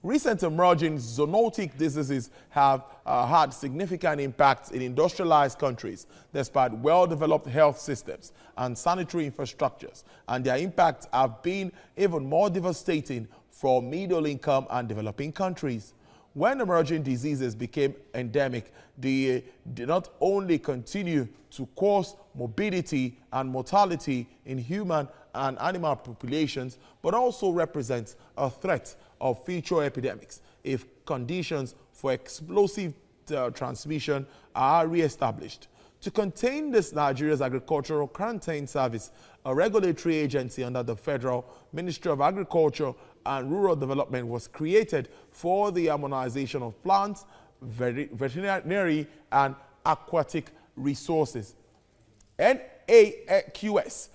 Recent emerging zoonotic diseases have had significant impacts in industrialized countries, despite well-developed health systems and sanitary infrastructures, and their impacts have been even more devastating for middle-income and developing countries. When emerging diseases became endemic, they did not only continue to cause morbidity and mortality in human and animal populations, but also represent a threat of future epidemics if conditions for explosive transmission are re-established. To contain this, Nigeria's Agricultural Quarantine Service, a regulatory agency under the Federal Ministry of Agriculture and Rural Development, was created for the harmonization of plants, veterinary and aquatic resources. NAQS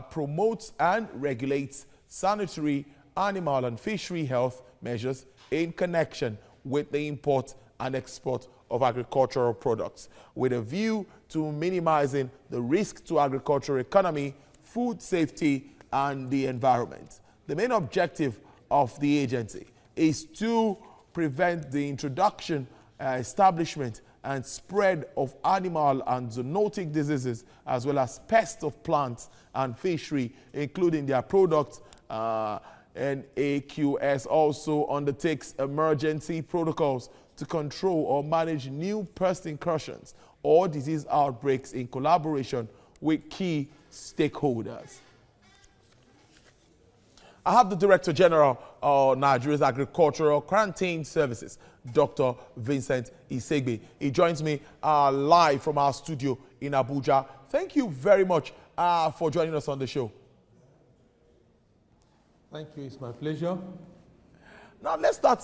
promotes and regulates sanitary, animal and fishery health measures in connection with the import and export of agricultural products, with a view to minimizing the risk to agricultural economy, food safety, and the environment. The main objective of the agency is to prevent the introduction, establishment, and spread of animal and zoonotic diseases, as well as pests of plants and fishery, including their products. NAQS also undertakes emergency protocols to control or manage new pest incursions or disease outbreaks in collaboration with key stakeholders. I have the Director General of Nigeria's Agricultural Quarantine Services, Dr. Vincent Isegbe. He joins me live from our studio in Abuja. Thank you very much for joining us on the show. Thank you. It's my pleasure. Now, let's start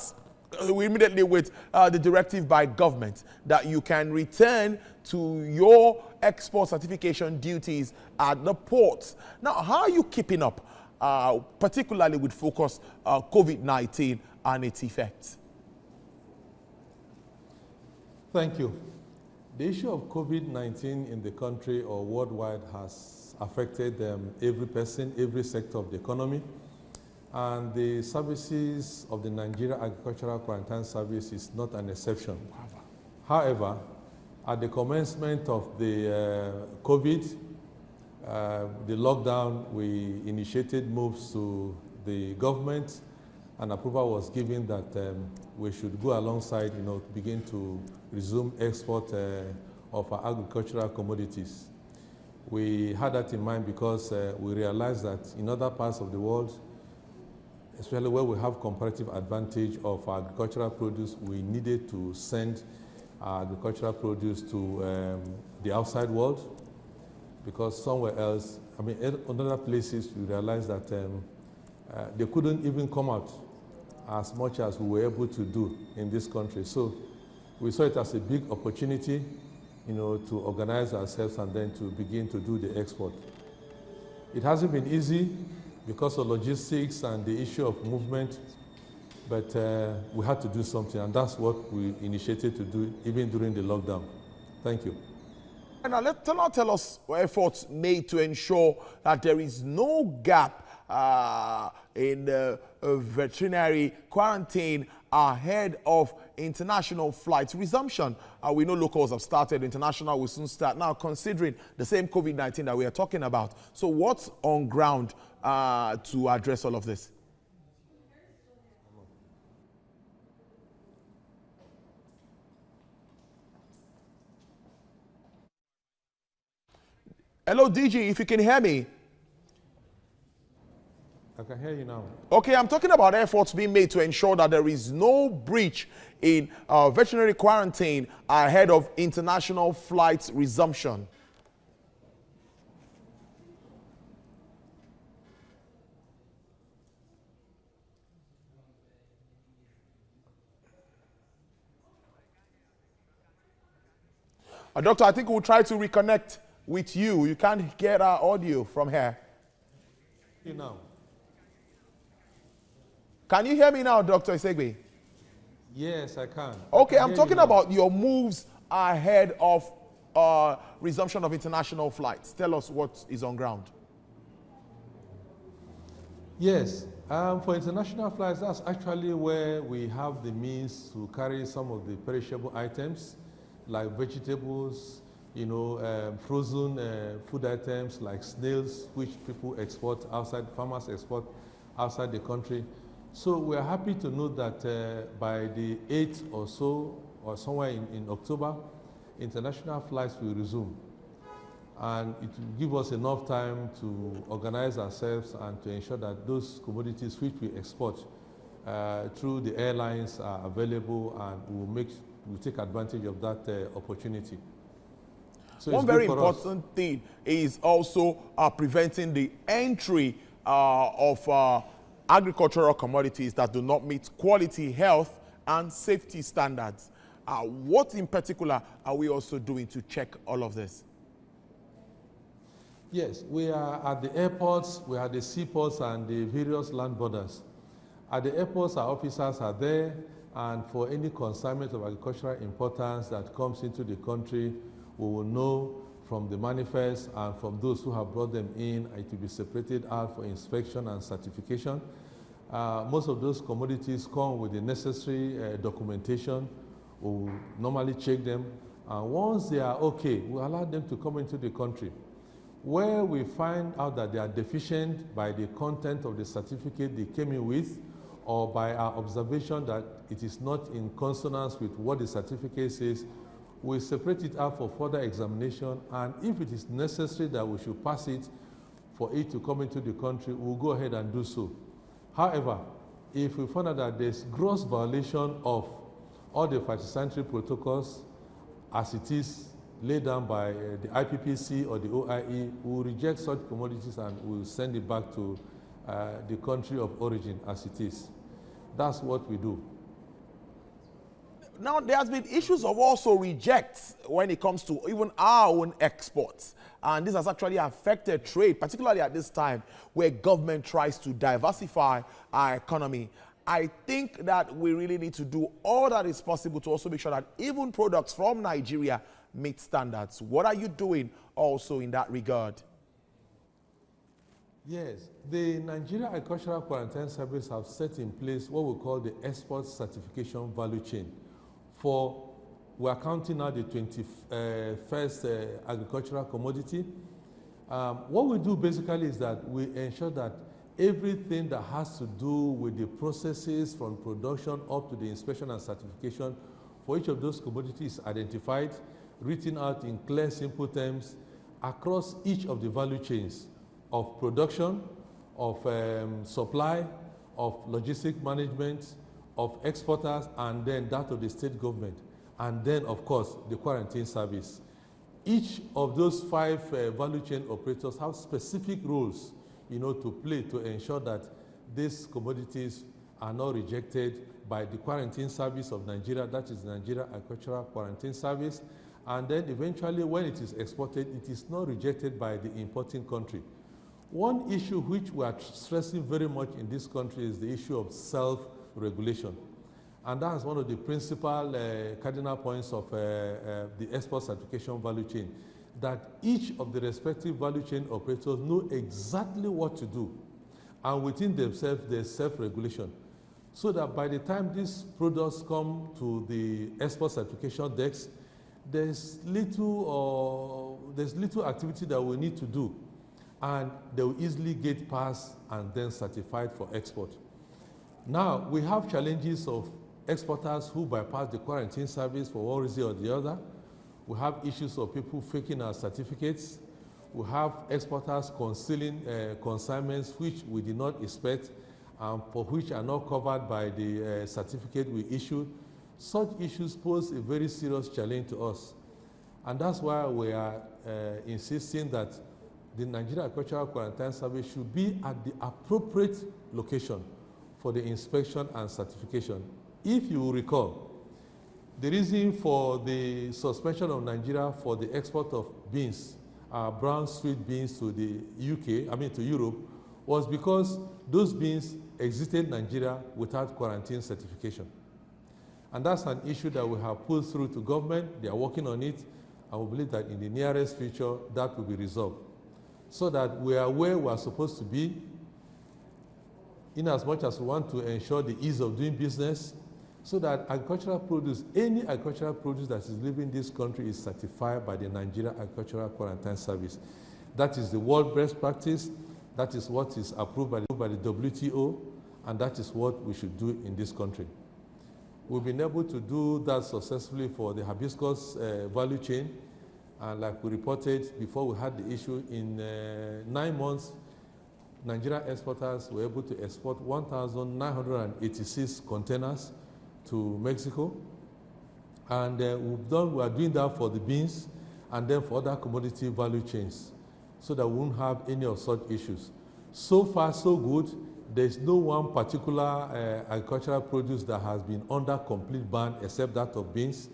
immediately with the directive by government that you can return to your export certification duties at the ports. Now, how are you keeping up, particularly with focus COVID-19 and its effects? Thank you. The issue of COVID-19 in the country or worldwide has affected every person, every sector of the economy. And the services of the Nigeria Agricultural Quarantine Service is not an exception. However, at the commencement of the COVID, the lockdown, we initiated moves to the government, and approval was given that we should go alongside, begin to resume export of our agricultural commodities. We had that in mind because we realized that in other parts of the world, especially where we have comparative advantage of agricultural produce, we needed to send agricultural produce to the outside world, because somewhere else, in other places, we realized that they couldn't even come out as much as we were able to do in this country. So we saw it as a big opportunity, to organize ourselves and then to begin to do the export. It hasn't been easy because of logistics and the issue of movement, but we had to do something, and that's what we initiated to do even during the lockdown. Thank you. And now tell us efforts made to ensure that there is no gap in the veterinary quarantine ahead of international flights resumption. We know locals have started, international will soon start. Now, considering the same COVID-19 that we are talking about, so what's on ground to address all of this? Hello, DG, if you can hear me. I can hear you now. Okay, I'm talking about efforts being made to ensure that there is no breach in veterinary quarantine ahead of international flights resumption. Doctor, I think we'll try to reconnect with you. You can't get our audio from here. You know. Can you hear me now, Dr. Isegbe? Yes, I can. Okay, I'm talking about your moves ahead of resumption of international flights. Tell us what is on ground. Yes, For international flights, that's actually where we have the means to carry some of the perishable items, like vegetables, frozen food items like snails, which people export outside, farmers export outside the country. So we are happy to note that by the 8th or so, or somewhere in October, international flights will resume. And it will give us enough time to organize ourselves and to ensure that those commodities which we export through the airlines are available, and we'll take advantage of that opportunity. So one very important thing is also preventing the entry of agricultural commodities that do not meet quality, health, and safety standards. What in particular are we also doing to check all of this? Yes, we are at the airports, we are at the seaports and the various land borders. At the airports, our officers are there, and for any consignment of agricultural importance that comes into the country, we will know from the manifest and from those who have brought them in. It will be separated out for inspection and certification. Most of those commodities come with the necessary documentation. We will normally check them, and once they are okay, we allow them to come into the country. Where we find out that they are deficient by the content of the certificate they came in with, or by our observation that it is not in consonance with what the certificate says, we separate it out for further examination, and if it is necessary that we should pass it for it to come into the country, we'll go ahead and do so. However, if we find out that there's gross violation of all the phytosanitary protocols as it is laid down by the IPPC or the OIE, we will reject such commodities and we will send it back to the country of origin as it is. That's what we do. Now, there has been issues of also rejects when it comes to even our own exports. And this has actually affected trade, particularly at this time where government tries to diversify our economy. I think that we really need to do all that is possible to also make sure that even products from Nigeria meet standards. What are you doing also in that regard? Yes, the Nigeria Agricultural Quarantine Service have set in place what we call the export certification value chain. We are counting now the 21st agricultural commodity. What we do basically is that we ensure that everything that has to do with the processes from production up to the inspection and certification for each of those commodities is identified, written out in clear, simple terms across each of the value chains of production, of supply, of logistic management, of exporters, and then that of the state government, and then, of course, the quarantine service. Each of those 5 value chain operators have specific roles, to play to ensure that these commodities are not rejected by the quarantine service of Nigeria, that is Nigeria Agricultural Quarantine Service, and then eventually when it is exported, it is not rejected by the importing country. One issue which we are stressing very much in this country is the issue of self-regulation. And that is one of the principal cardinal points of the export certification value chain, that each of the respective value chain operators know exactly what to do. And within themselves, there's self-regulation. So that by the time these products come to the export certification decks, there's little activity that we need to do. And they will easily get passed and then certified for export. Now, we have challenges of exporters who bypass the quarantine service for one reason or the other. We have issues of people faking our certificates. We have exporters concealing consignments which we did not expect and for which are not covered by the certificate we issued. Such issues pose a very serious challenge to us. And that's why we are insisting that the Nigeria Agricultural Quarantine Service should be at the appropriate location for the inspection and certification. If you recall, the reason for the suspension of Nigeria for the export of beans, brown sweet beans to the to Europe, was because those beans exited Nigeria without quarantine certification. And that's an issue that we have pulled through to government. They are working on it, and we believe that in the nearest future, that will be resolved, so that we are where we are supposed to be. in as much as we want to ensure the ease of doing business, so that agricultural produce, any agricultural produce that is leaving this country is certified by the Nigeria Agricultural Quarantine Service. That is the world best practice. That is what is approved by the WTO, and that is what we should do in this country. We've been able to do that successfully for the hibiscus value chain, and like we reported before we had the issue, in 9 months, Nigeria exporters were able to export 1,986 containers to Mexico. And we are doing that for the beans and then for other commodity value chains, so that we won't have any of such issues. So far, so good. There's no one particular agricultural produce that has been under complete ban except that of beans.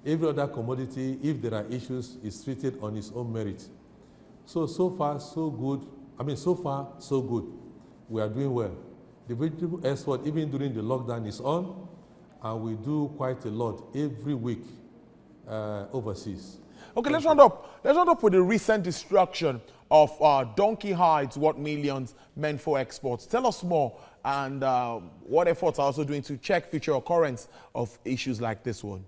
Every other commodity, if there are issues, is treated on its own merit. So far, so good. So far, so good. We are doing well. The vegetable export, even during the lockdown, is on, and we do quite a lot every week overseas. Okay, let's round up. Let's round up with the recent destruction of donkey hides, what millions meant for exports. Tell us more, and what efforts are also doing to check future occurrence of issues like this one.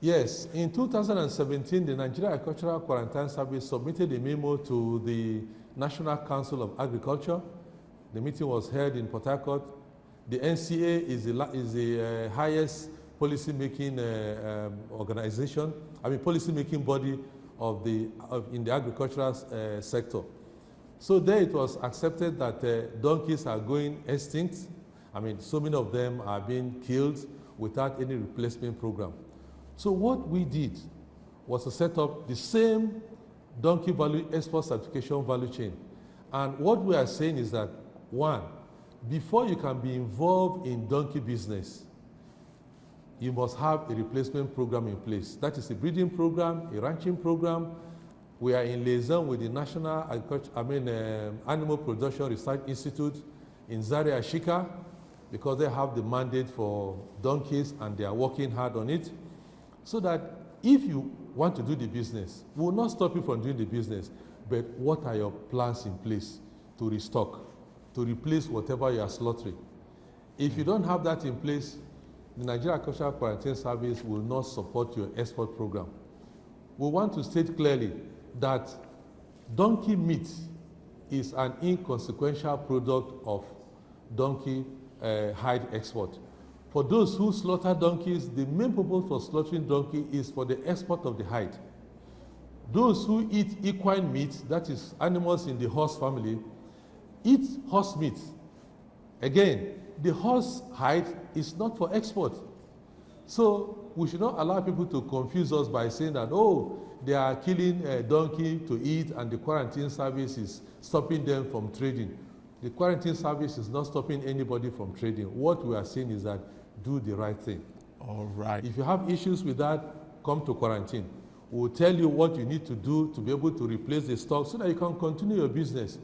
Yes, in 2017, the Nigeria Agricultural Quarantine Service submitted a memo to the National Council of Agriculture. The meeting was held in Port Harcourt. The NCA is the highest policy-making organization, policy-making body in the agricultural sector. So there it was accepted that donkeys are going extinct. So many of them are being killed without any replacement program. So what we did was to set up the same donkey value export certification value chain. And what we are saying is that, one, before you can be involved in donkey business, you must have a replacement program in place. That is a breeding program, a ranching program. We are in liaison with the National Animal Production Research Institute in Zaria, Shika, because they have the mandate for donkeys and they are working hard on it. So that if you want to do the business, we will not stop you from doing the business, but what are your plans in place to restock, to replace whatever you are slaughtering? If you don't have that in place, the Nigeria Agricultural Quarantine Service will not support your export program. We want to state clearly that donkey meat is an inconsequential product of donkey hide export. For those who slaughter donkeys, the main purpose for slaughtering donkey is for the export of the hide. Those who eat equine meat, that is animals in the horse family, eat horse meat. Again, the horse hide is not for export. So we should not allow people to confuse us by saying that, oh, they are killing a donkey to eat and the quarantine service is stopping them from trading. The quarantine service is not stopping anybody from trading. What we are saying is that do the right thing. All right. If you have issues with that, come to quarantine. We'll tell you what you need to do to be able to replace the stock so that you can continue your business.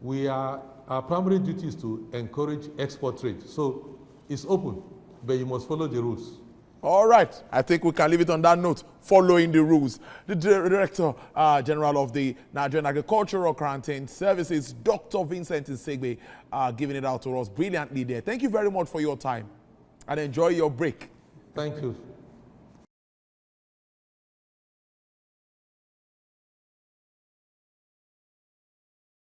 Our primary duty is to encourage export trade. So it's open, but you must follow the rules. All right. I think we can leave it on that note, following the rules. The Director General of the Nigerian Agricultural Quarantine Services, Dr. Vincent Nsegbe, giving it out to us brilliantly there. Thank you very much for your time and enjoy your break. Thank you.